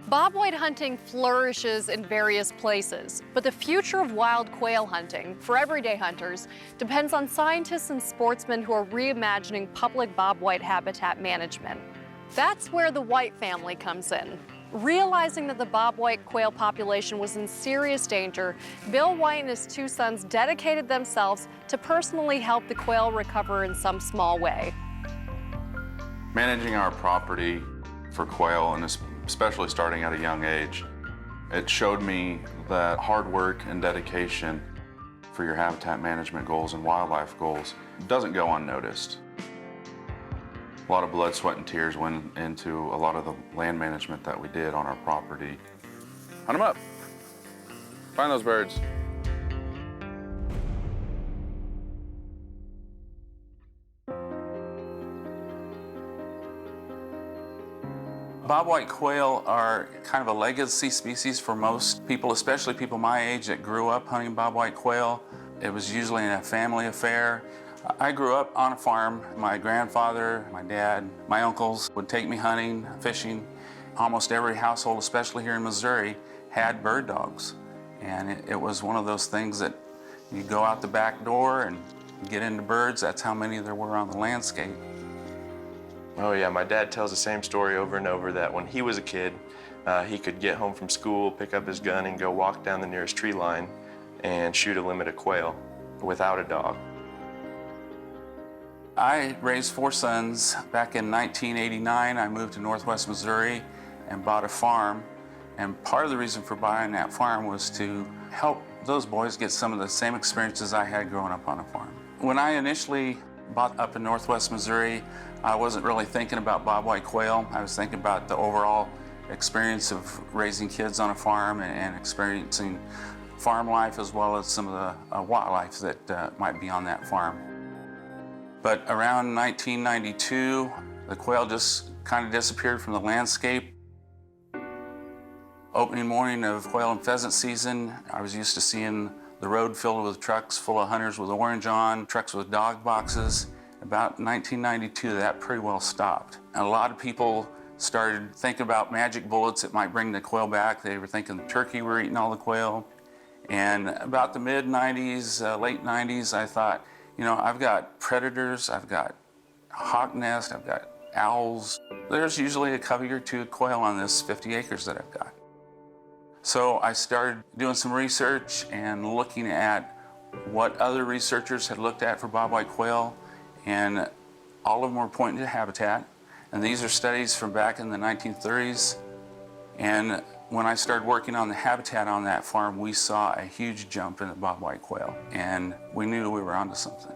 Bobwhite hunting flourishes in various places, but the future of wild quail hunting for everyday hunters depends on scientists and sportsmen who are reimagining public bobwhite habitat management. That's where the White family comes in. Realizing that the bobwhite quail population was in serious danger, Bill White and his two sons dedicated themselves to personally help the quail recover in some small way. Managing our property for quail, and especially starting at a young age, it showed me that hard work and dedication for your habitat management goals and wildlife goals doesn't go unnoticed. A lot of blood, sweat, and tears went into a lot of the land management that we did on our property. Hunt them up. Find those birds. Bobwhite quail are kind of a legacy species for most people, especially people my age that grew up hunting bobwhite quail. It was usually a family affair. I grew up on a farm. My grandfather, my dad, my uncles would take me hunting, fishing. Almost every household, especially here in Missouri, had bird dogs. And it was one of those things that you go out the back door and get into birds. That's how many there were on the landscape. Oh yeah, my dad tells the same story over and over that when he was a kid, he could get home from school, pick up his gun, and go walk down the nearest tree line and shoot a limit of quail without a dog. I raised 4 sons. Back in 1989, I moved to Northwest Missouri and bought a farm. And part of the reason for buying that farm was to help those boys get some of the same experiences I had growing up on a farm. When I initially bought up in Northwest Missouri, I wasn't really thinking about bobwhite quail. I was thinking about the overall experience of raising kids on a farm and experiencing farm life as well as some of the wildlife that might be on that farm. But around 1992, the quail just kind of disappeared from the landscape. Opening morning of quail and pheasant season, I was used to seeing the road filled with trucks full of hunters with orange on, trucks with dog boxes. About 1992, that pretty well stopped. And a lot of people started thinking about magic bullets that might bring the quail back. They were thinking the turkey were eating all the quail. And about the mid-90s, late 90s, I thought, you know, I've got predators, I've got hawk nest, I've got owls. There's usually a covey or two of quail on this 50 acres that I've got. So I started doing some research and looking at what other researchers had looked at for bobwhite quail, and all of them were pointing to habitat. And these are studies from back in the 1930s. And when I started working on the habitat on that farm, we saw a huge jump in the bobwhite quail, and we knew we were onto something.